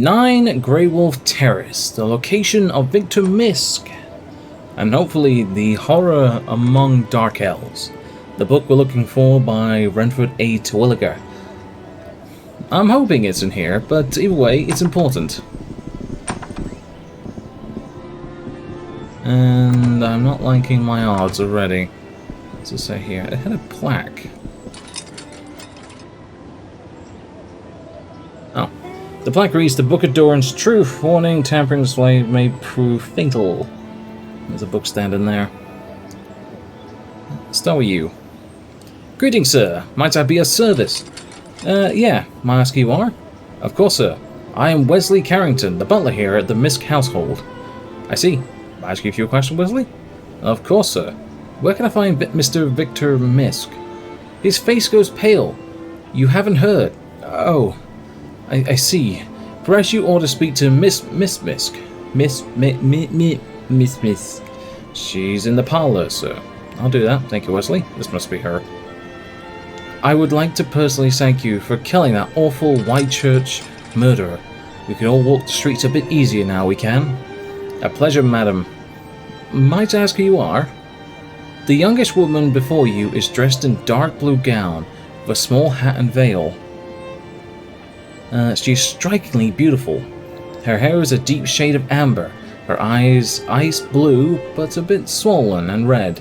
9 Grey Wolf Terrace, the location of Victor Misk, and hopefully the horror among dark elves. The book we're looking for by Renford A. Terwilliger. I'm hoping it's in here, but either way, it's important. And I'm not liking my odds already. What's it say here? It had a plaque. Oh. The plaque reads, "The Book of Doran's truth. Warning, tampering display may prove fatal." There's a book standing there. Start with you. "Greetings, sir. Might I be of service?" Yeah. May I ask who you are?" "Of course, sir. I am Wesley Carrington, the butler here at the Misk household." "I see. May I ask you a few questions, Wesley?" "Of course, sir. Where can I find Mr. Victor Misk?" "His face goes pale. You haven't heard." "Oh, I see. Perhaps you ought to speak to Miss Misk." Miss Misk. "She's in the parlor, sir." "I'll do that. Thank you, Wesley. This must be her." "I would like to personally thank you for killing that awful Whitechurch murderer. We can all walk the streets a bit easier now, we can." "A pleasure, madam. Might I ask who you are?" "The youngest woman before you is dressed in dark blue gown, with a small hat and veil. She's strikingly beautiful. Her hair is a deep shade of amber, her eyes ice blue, but a bit swollen and red.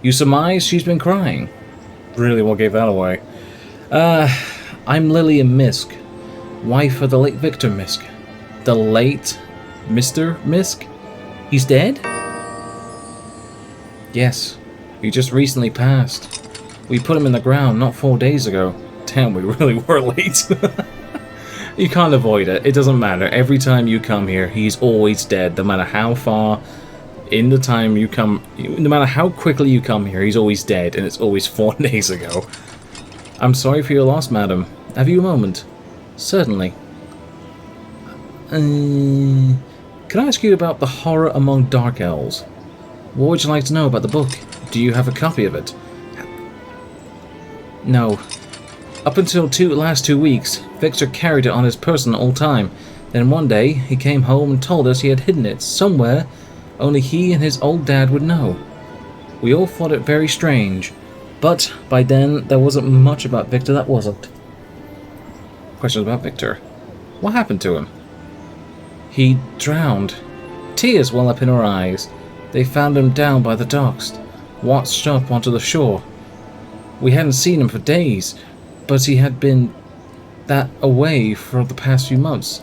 You surmise she's been crying." Really, what gave that away? I'm Lillian Misk, wife of the late Victor Misk." "The late Mr. Misk? He's dead?" "Yes. He just recently passed. We put him in the ground not 4 days ago." Damn, we really were late. You can't avoid it. It doesn't matter. Every time you come here, he's always dead. No matter how far in the time you come, no matter how quickly you come here, he's always dead, and it's always 4 days ago. "I'm sorry for your loss, madam. Have you a moment?" "Certainly." Can I ask you about the horror among dark elves? What would you like to know about the book? Do you have a copy of it?" "No. Up until the last 2 weeks, Victor carried it on his person all the time. Then one day, he came home and told us he had hidden it somewhere only he and his old dad would know. We all thought it very strange, but by then there wasn't much about Victor that wasn't." Questions about Victor. What happened to him? "He drowned. Tears well up in her eyes. They found him down by the docks, washed up onto the shore. We hadn't seen him for days, but he had been that away for the past few months."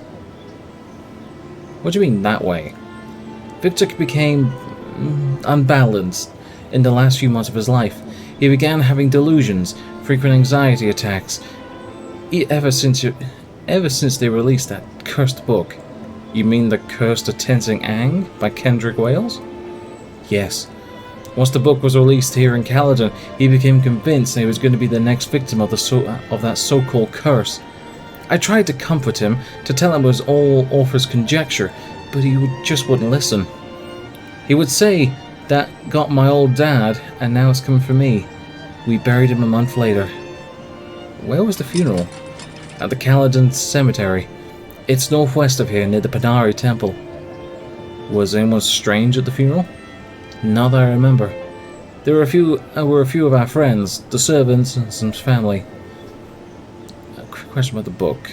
What do you mean, that way? "Victor became unbalanced in the last few months of his life. He began having delusions, frequent anxiety attacks. Ever since they released that cursed book." "You mean The Curse of Tenzing Ang by Kendrick Wales?" "Yes. Once the book was released here in Caledon, he became convinced that he was going to be the next victim of that so-called curse. I tried to comfort him, to tell him it was all author's conjecture, but he just wouldn't listen. He would say, 'That got my old dad, and now it's coming for me.' We buried him a month later." "Where was the funeral?" "At the Caledon Cemetery. It's northwest of here, near the Panari Temple." "Was anyone strange at the funeral?" "Not that I remember. There were a few of our friends, the servants, and some family." A quick question about the book.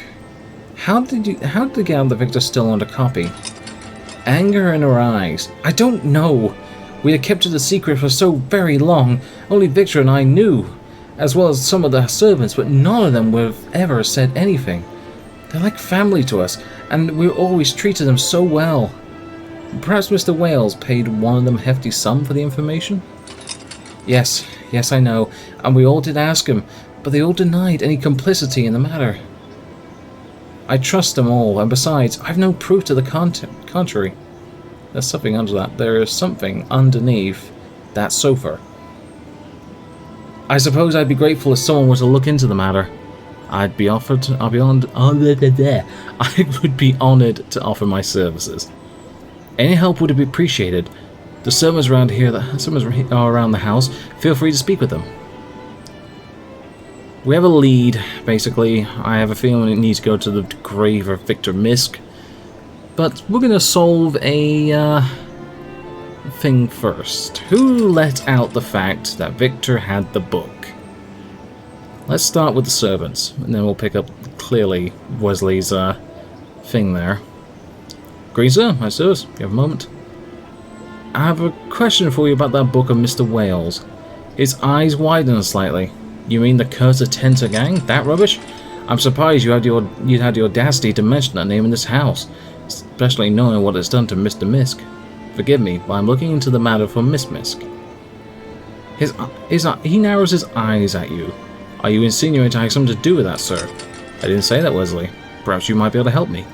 How did they get out that Victor still owned a copy?" "Anger in her eyes. I don't know. We had kept it a secret for so very long. Only Victor and I knew, as well as some of the servants, but none of them would have ever said anything. They're like family to us, and we always treated them so well. Perhaps Mr. Wales paid one of them a hefty sum for the information?" Yes, I know, and we all did ask him, but they all denied any complicity in the matter. I trust them all, and besides, I've no proof to the contrary." There's something under that. There is something underneath that sofa. "I suppose I'd be grateful if someone were to look into the matter. I would be honored to offer my services. Any help would be appreciated. The servants around the house, feel free to speak with them." We have a lead, basically. I have a feeling it needs to go to the grave of Victor Misk. But we're gonna solve a thing first. Who let out the fact that Victor had the book? Let's start with the servants, and then we'll pick up clearly Wesley's thing there. Greaser, I suppose, you have a moment. I have a question for you about that book of Mr. Wales. His eyes widened slightly. You mean the Cursor Tenter Gang? That rubbish? I'm surprised you'd had the audacity to mention that name in this house, especially knowing what it's done to Mr. Misk. Forgive me, but I'm looking into the matter for Miss Misk. He narrows his eyes at you. Are you insinuating I have something to do with that, sir? I didn't say that, Wesley. Perhaps you might be able to help me.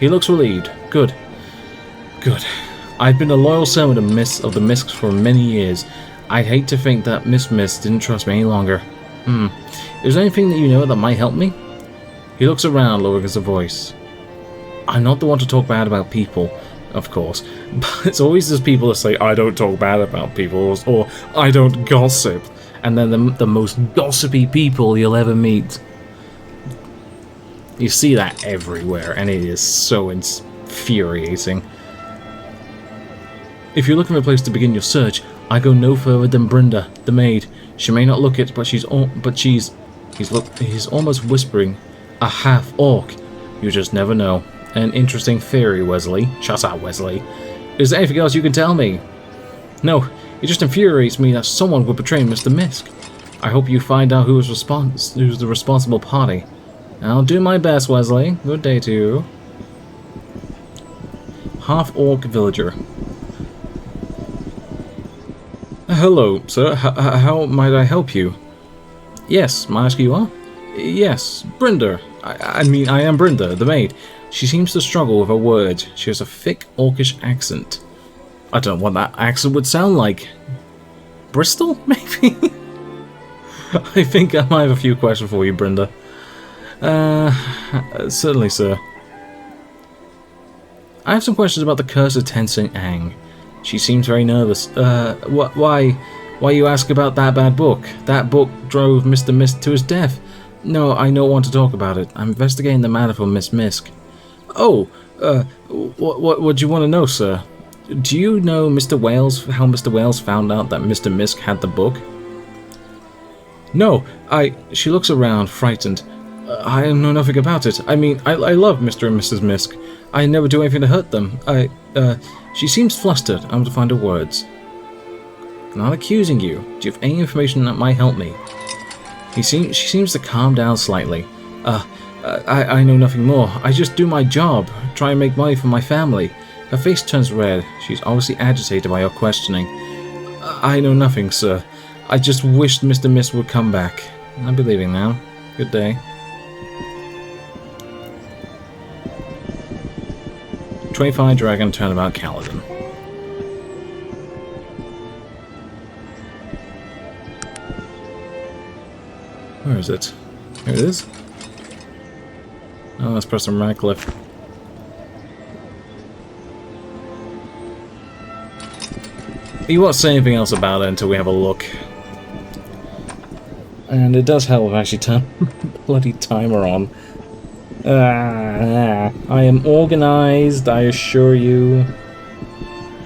He looks relieved. Good. Good. I've been a loyal servant of the Misks for many years. I'd hate to think that Miss Misk didn't trust me any longer. Is there anything that you know that might help me? He looks around, lowering his voice. I'm not the one to talk bad about people, of course, but it's always those people that say, I don't talk bad about people, or I don't gossip, and then the most gossipy people you'll ever meet. You see that everywhere, and it is so infuriating. If you're looking for a place to begin your search, I go no further than Brenda, the maid. She may not look it, but he's almost whispering, a half-orc. You just never know. An interesting theory, Wesley. Shut up, Wesley. Is there anything else you can tell me? No, it just infuriates me that someone would betray Mr. Misk. I hope you find out who's the responsible party. I'll do my best, Wesley. Good day to you. Half-orc villager. Hello, sir. How might I help you? Yes, may I ask who you are? Yes, Brenda. I mean, I am Brenda, the maid. She seems to struggle with her words. She has a thick, orcish accent. I don't know what that accent would sound like. Bristol, maybe? I think I might have a few questions for you, Brenda. Certainly, sir. I have some questions about the Curse of Tensing Ang. She seems very nervous. Why you ask about that bad book? That book drove Mr. Misk to his death. No, I don't want to talk about it. I'm investigating the matter for Miss Misk. Oh, what do you want to know, sir? Do you know Mr. Wales, how Mr. Wales found out that Mr. Misk had the book? No, she looks around, frightened. I know nothing about it. I mean, I love Mr. and Mrs. Misk. I never do anything to hurt them. She seems flustered. I'm to find her words. I'm not accusing you. Do you have any information that might help me? She seems to calm down slightly. I know nothing more. I just do my job. Try and make money for my family. Her face turns red. She's obviously agitated by your questioning. I know nothing, sir. I just wished Mr. Misk would come back. I'll be leaving now. Good day. 25 Dragon Turnabout Caledon. Where is it? Here it is. Oh, let's press some right click. You won't say anything else about it until we have a look. And it does help if I actually turn the bloody timer on. I am organized, I assure you.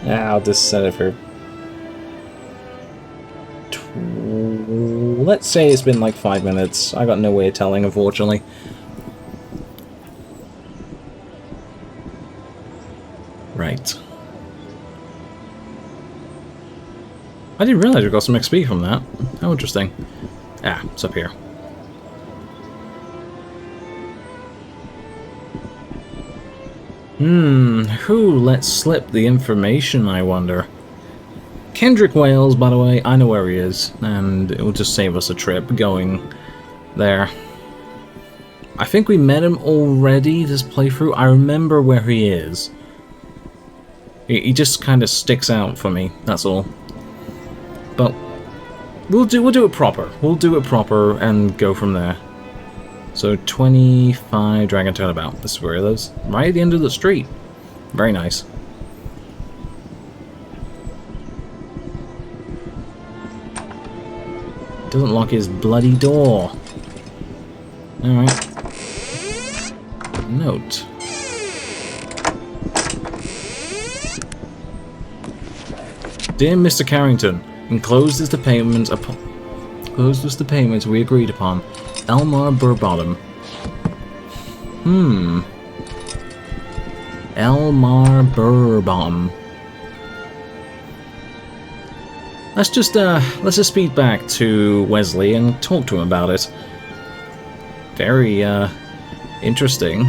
I'll just set it for... Let's say it's been like 5 minutes. I got no way of telling, unfortunately. Right. I didn't realize we got some XP from that. How interesting. Ah, it's up here. Who let slip the information, I wonder? Kendrick Wales, by the way, I know where he is, and it will just save us a trip going there. I think we met him already this playthrough. I remember where he is. He just kind of sticks out for me, that's all. But we'll do it proper. We'll do it proper and go from there. So 25 Dragon Turnabout. This is where it is. Right at the end of the street. Very nice. Doesn't lock his bloody door. Alright. Note. Dear Mr. Carrington, enclosed is the payment we agreed upon. Elmar Burbottom. Elmar Burbottom. Let's just speed back to Wesley and talk to him about it. Very interesting.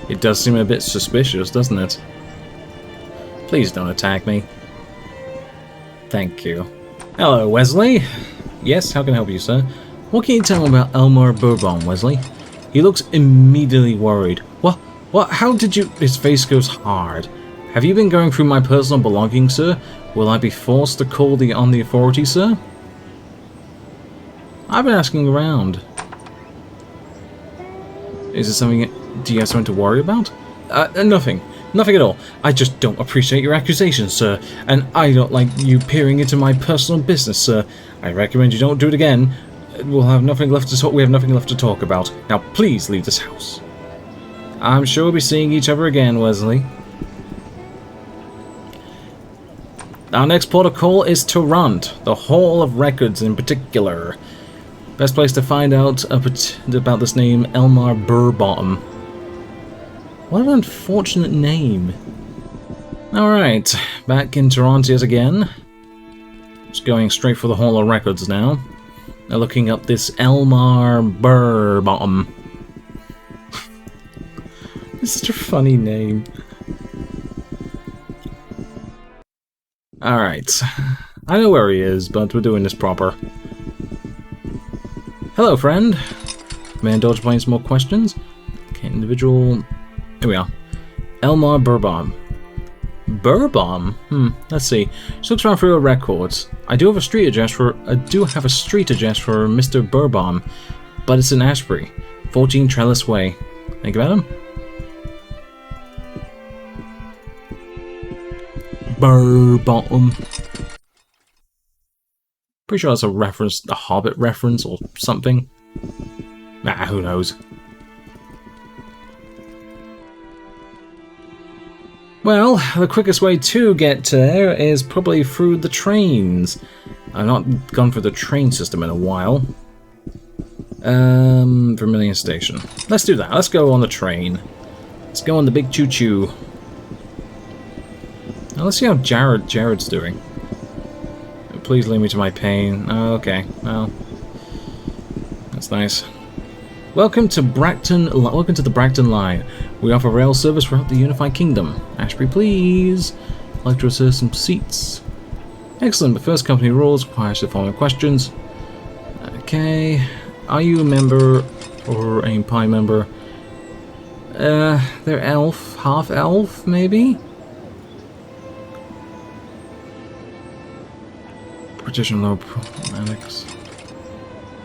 It does seem a bit suspicious, doesn't it? Please don't attack me. Thank you. Hello, Wesley. Yes, how can I help you, sir? What can you tell me about Elmar Burbottom, Wesley? He looks immediately worried. What? How did you... His face goes hard. Have you been going through my personal belongings, sir? Will I be forced to call on the authorities, sir? I've been asking around. Is it something... Do you have something to worry about? Nothing. Nothing at all. I just don't appreciate your accusations, sir. And I don't like you peering into my personal business, sir. I recommend you don't do it again. We have nothing left to talk about. Now, please leave this house. I'm sure we'll be seeing each other again, Wesley. Our next port of call is Toronto, the Hall of Records in particular. Best place to find out about this name, Elmar Burbottom. What an unfortunate name. Alright, back in Toronto yet again. Just going straight for the Hall of Records now. Now looking up this Elmar Burbottom. It's such a funny name. Alright. I know where he is, but we're doing this proper. Hello, friend. May I indulge playing some more questions? Okay, individual... Here we are. Elmar Burbottom. Burbottom? Let's see. Just looks around through our records. I do have a street address for Mr. Burbottom, but it's in Ashbury. 14 Trellis Way. Think about him? Burbottom. Pretty sure that's a reference, a Hobbit reference or something. Who knows. Well, the quickest way to get there is probably through the trains. I've not gone through the train system in a while. Vermilion Station. Let's do that. Let's go on the train. Let's go on the big choo-choo. Now let's see how Jared's doing. Please leave me to my pain. Oh, okay. Well, that's nice. Welcome to the Brayton line. We offer rail service throughout the Unified Kingdom. Ashbury, please. I'd like to reserve some seats. Excellent, but first company rules requires the following questions. Okay. Are you a member or a pie member? They're elf, half elf, maybe? Partition low problematics.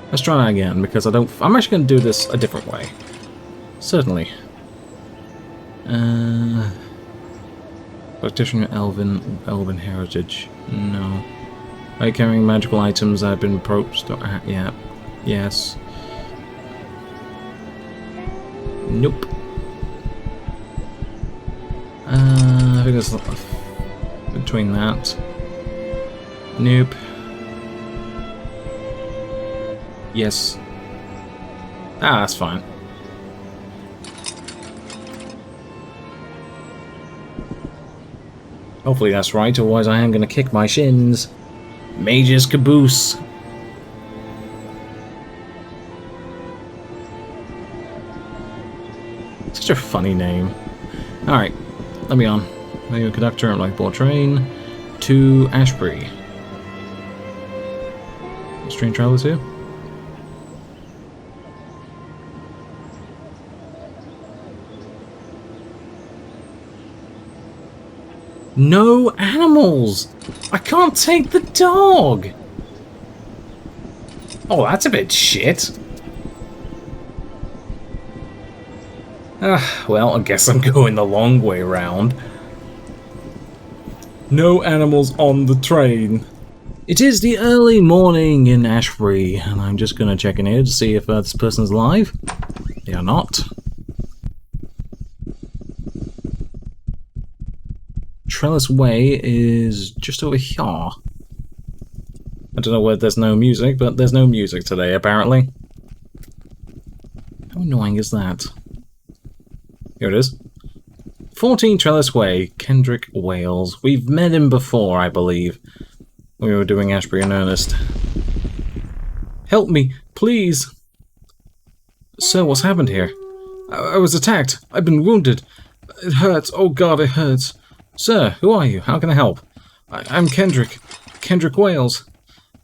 Let's try that again, because I'm actually going to do this a different way. Certainly. Practitioner Elven heritage. No. Are you carrying magical items that have been approached? Yeah. Yes. Nope. I think there's between that. Nope. Yes. That's fine. Hopefully that's right, otherwise I am going to kick my shins. Mage's Caboose. Such a funny name. Alright, let me on. Radio conductor on Blackboard train to Ashbury. Is train travelers here? No animals! I can't take the dog! Oh, that's a bit shit. Well, I guess I'm going the long way round. No animals on the train. It is the early morning in Ashbury, and I'm just going to check in here to see if this person's alive. They are not. Trellis Way is just over here. I don't know where there's no music, but there's no music today, apparently. How annoying is that? Here it is. 14 Trellis Way, Kendrick, Wales. We've met him before, I believe. We were doing Ashbury in earnest. Help me, please! Sir, what's happened here? I was attacked. I've been wounded. It hurts. Oh God, it hurts. Sir, who are you? How can I help? I'm Kendrick. Kendrick Wales.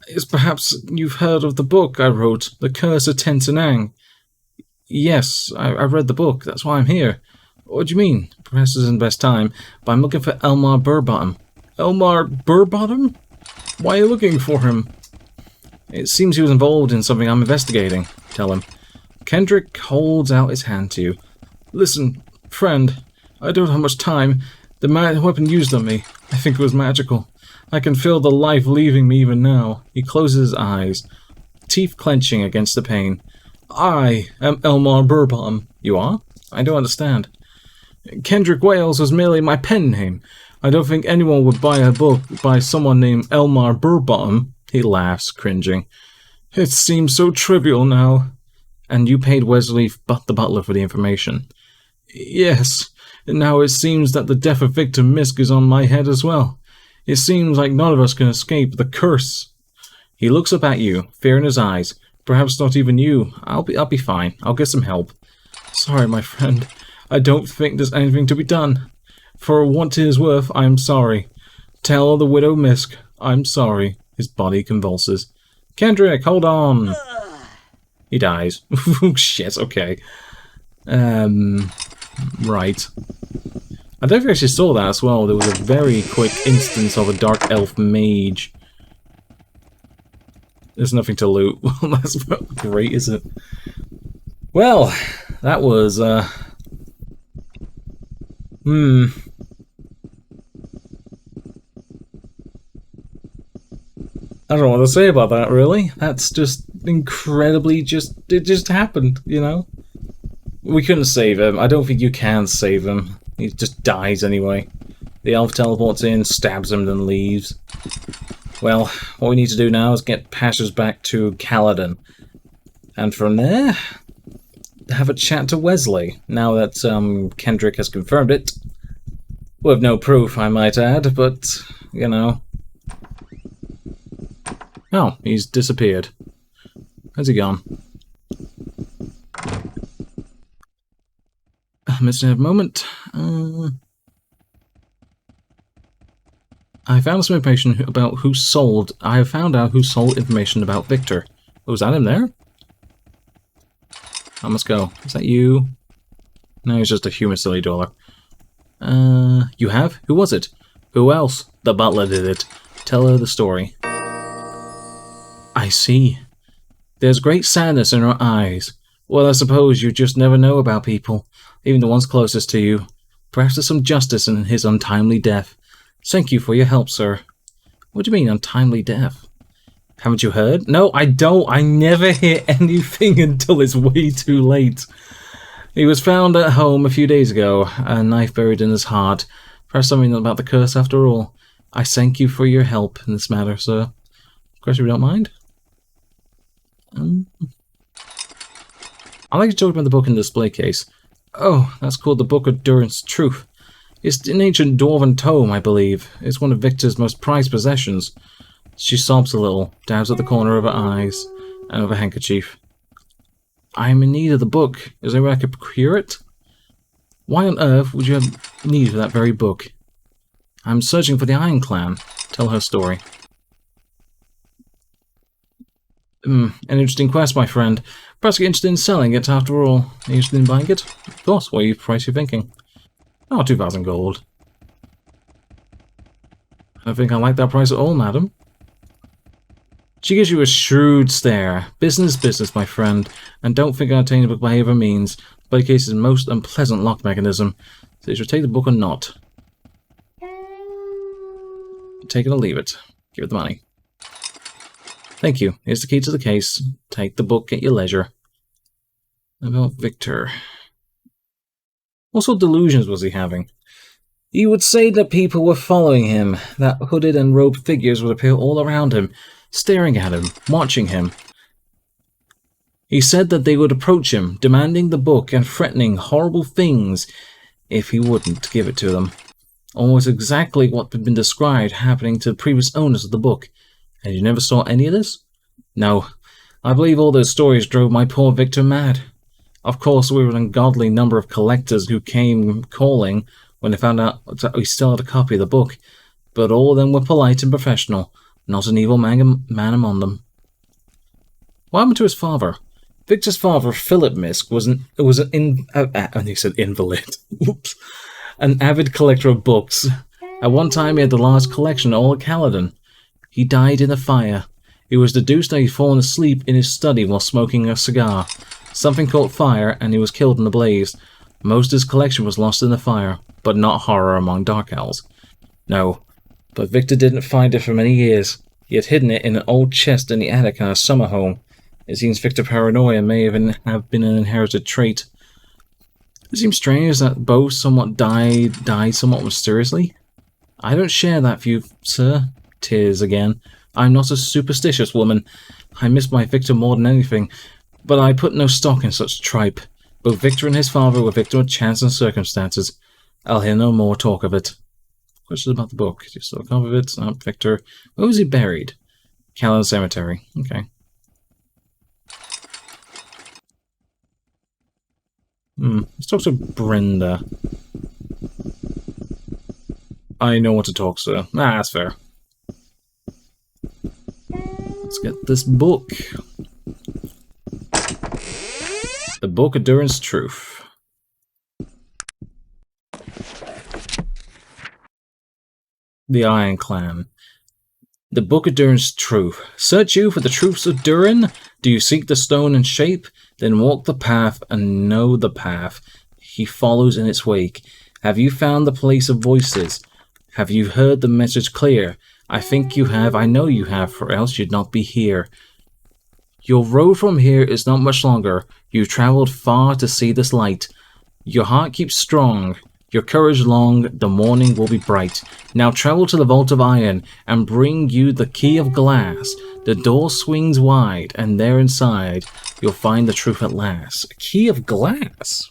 Is perhaps you've heard of the book I wrote, The Curse of Tentanang? Yes, I read the book. That's why I'm here. What do you mean? Perhaps this isn't the best time, but I'm looking for Elmar Burbottom. Elmar Burbottom? Why are you looking for him? It seems he was involved in something I'm investigating. Tell him. Kendrick holds out his hand to you. Listen, friend, I don't have much time. The weapon used on me, I think it was magical. I can feel the life leaving me even now. He closes his eyes, teeth clenching against the pain. I am Elmar Burbottom. You are? I don't understand. Kendrick Wales was merely my pen name. I don't think anyone would buy a book by someone named Elmar Burbottom. He laughs, cringing. It seems so trivial now. And you paid Wesley the butler for the information. Yes, and now it seems that the death of Victor Misk is on my head as well. It seems like none of us can escape the curse. He looks up at you, fear in his eyes. Perhaps not even you. I'll be fine. I'll get some help. Sorry, my friend. I don't think there's anything to be done. For what it is worth, I'm sorry. Tell the widow Misk, I'm sorry. His body convulses. Kendrick, hold on. He dies. Oh, shit, okay. Right. I don't think I actually saw that as well. There was a very quick instance of a dark elf mage. There's nothing to loot. Well, that's not great, is it? Well, that was, I don't know what to say about that, really. That's just incredibly it just happened, you know? We couldn't save him. I don't think you can save him. He just dies anyway. The elf teleports in, stabs him, then leaves. Well, what we need to do now is get passers back to Caledon. And from there, have a chat to Wesley, now that Kendrick has confirmed it. With no proof, I might add, but, you know. Oh, he's disappeared. Where's he gone? Missed a moment. I found some information about who sold... I have found out who sold information about Victor. Oh, was that him there? I must go. Is that you? No, he's just a human silly dollar. You have? Who was it? Who else? The butler did it. Tell her the story. I see. There's great sadness in her eyes. Well, I suppose you just never know about people, even the ones closest to you. Perhaps there's some justice in his untimely death. Thank you for your help, sir. What do you mean, untimely death? Haven't you heard? No, I don't. I never hear anything until it's way too late. He was found at home a few days ago, a knife buried in his heart. Perhaps something about the curse after all. I thank you for your help in this matter, sir. Of course, you don't mind. I'd like to talk about the book in the display case. Oh, that's called the Book of Durance Truth. It's an ancient dwarven tome, I believe. It's one of Victor's most prized possessions. She sobs a little, dabs at the corner of her eyes, and of a handkerchief. I am in need of the book. Is there a way I could procure it? Why on earth would you have need of that very book? I'm searching for the Iron Clan. Tell her story. An interesting quest, my friend. Perhaps you're interested in selling it after all. Are you interested in buying it? Of course. What price are you thinking? Oh, 2,000 gold. I don't think I like that price at all, madam. She gives you a shrewd stare. Business, business, my friend. And don't think I obtain the book by any other means. The case is most unpleasant lock mechanism. So you should take the book or not. Take it or leave it. Give it the money. Thank you. Here's the key to the case. Take the book at your leisure. About Victor. What sort of delusions was he having? He would say that people were following him, that hooded and robed figures would appear all around him, staring at him, watching him. He said that they would approach him, demanding the book and threatening horrible things if he wouldn't give it to them. Almost exactly what had been described happening to the previous owners of the book. And you never saw any of this? No. I believe all those stories drove my poor Victor mad. Of course, we were an ungodly number of collectors who came calling when they found out that we still had a copy of the book, but all of them were polite and professional, not an evil man among them. What happened to his father? Victor's father, Philip Misk, was an invalid. Oops. An avid collector of books. At one time he had the largest collection in all of Caledon. He died in a fire. It was deduced that he'd fallen asleep in his study while smoking a cigar. Something caught fire and he was killed in the blaze. Most of his collection was lost in the fire, but not horror among dark owls. No, but Victor didn't find it for many years. He had hidden it in an old chest in the attic in a summer home. It seems Victor paranoia may even have been an inherited trait. It seems strange that both somewhat died somewhat mysteriously. I don't share that view, sir. Tears again. I'm not a superstitious woman. I miss my Victor more than anything, but I put no stock in such tripe. Both Victor and his father were victim of chance and circumstances. I'll hear no more talk of it. Questions about the book. Do you still have a copy of it? Victor. Where was he buried? Caledon Cemetery. Okay. Let's talk to Brenda. I know what to talk to. That's fair. Let's get this book. The Book of Durin's Truth. The Iron Clan. The Book of Durin's Truth. Search you for the truths of Durin? Do you seek the stone and shape? Then walk the path and know the path he follows in its wake. Have you found the place of voices? Have you heard the message clear? I think you have, I know you have, for else you'd not be here. Your road from here is not much longer. You've travelled far to see this light. Your heart keeps strong, your courage long, the morning will be bright. Now travel to the Vault of Iron, and bring you the key of glass. The door swings wide, and there inside, you'll find the truth at last. A key of glass?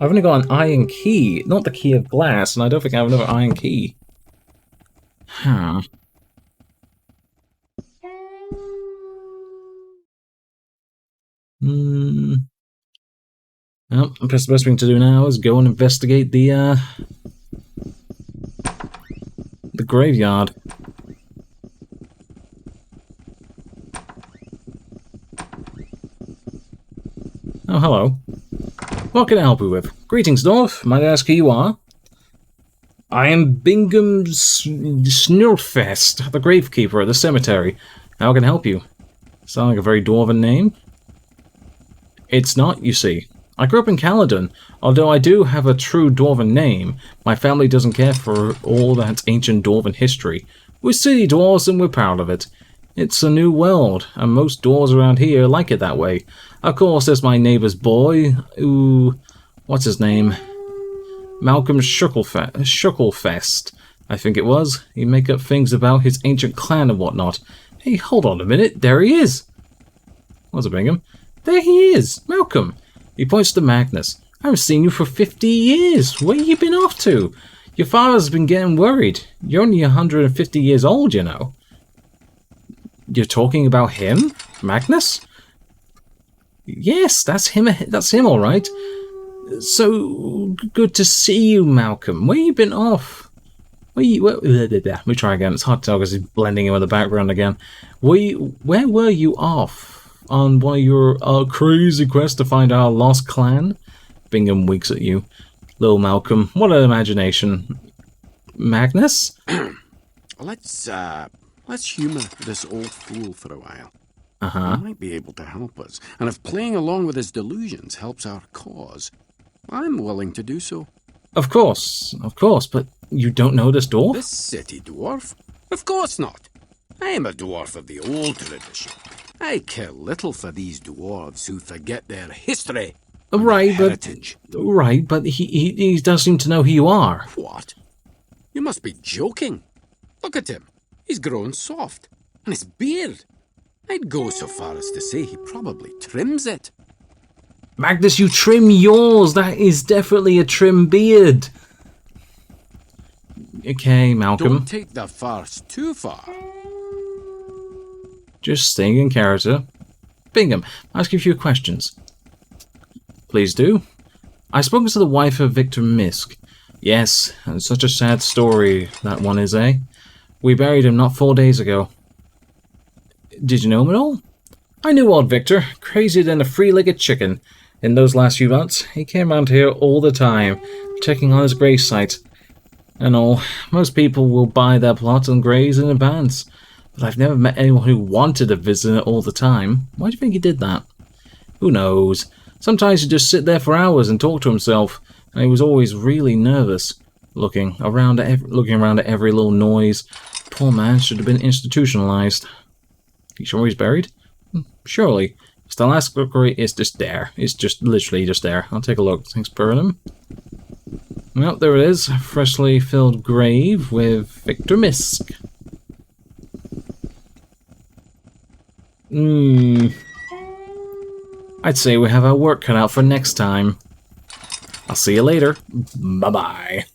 I've only got an iron key, not the key of glass, and I don't think I have another iron key. Huh. Well, I guess the best thing to do now is go and investigate the graveyard. Oh, hello. What can I help you with? Greetings, Dwarf. Might I ask who you are? I am Bingham Snurfest, the gravekeeper at the cemetery. How can I help you? Sound like a very dwarven name? It's not, you see. I grew up in Caledon. Although I do have a true dwarven name, my family doesn't care for all that ancient dwarven history. We're city dwarves and we're proud of it. It's a new world, and most dwarves around here like it that way. Of course, there's my neighbour's boy, who... what's his name? Malcolm Shucklefest, I think it was. He'd make up things about his ancient clan and whatnot. Hey, hold on a minute, there he is! What's it, Bingham? There he is, Malcolm! He points to Magnus. I haven't seen you for 50 years. Where you been off to? Your father's been getting worried. You're only 150 years old, you know. You're talking about him? Magnus? Yes, that's him. That's him, all right. So good to see you, Malcolm. Where you been off? Let me try again. It's hard to tell because he's blending in with the background again. Where were you off? On one of your crazy quests to find our lost clan? Bingham winks at you. Little Malcolm, what an imagination. Magnus? Let's humour this old fool for a while. Uh-huh. He might be able to help us. And if playing along with his delusions helps our cause, I'm willing to do so. Of course, but you don't know this dwarf? This city dwarf? Of course not. I'm a dwarf of the old tradition. I care little for these dwarves who forget their history and their heritage. But he does seem to know who you are. What? You must be joking. Look at him. He's grown soft. And his beard. I'd go so far as to say he probably trims it. Magnus, you trim yours. That is definitely a trim beard. Okay, Malcolm. Don't take the farce too far. Just staying in character. Bingham, ask you a few questions. Please do. I've spoken to the wife of Victor Misk. Yes, and such a sad story that one is, eh? We buried him not 4 days ago. Did you know him at all? I knew old Victor, crazier than a three-legged chicken. In those last few months, he came around here all the time, checking on his gravesite. And all, most people will buy their plots and graves in advance. But I've never met anyone who wanted to visit it all the time. Why do you think he did that? Who knows? Sometimes he'd just sit there for hours and talk to himself, and he was always really nervous, looking around at every little noise. Poor man should have been institutionalized. You sure he's buried? Surely. The last cookery is just there. It's just literally just there. I'll take a look. Thanks, Burnham. Well, there it is. A freshly filled grave with Victor Misk. I'd say we have our work cut out for next time. I'll see you later. Bye-bye.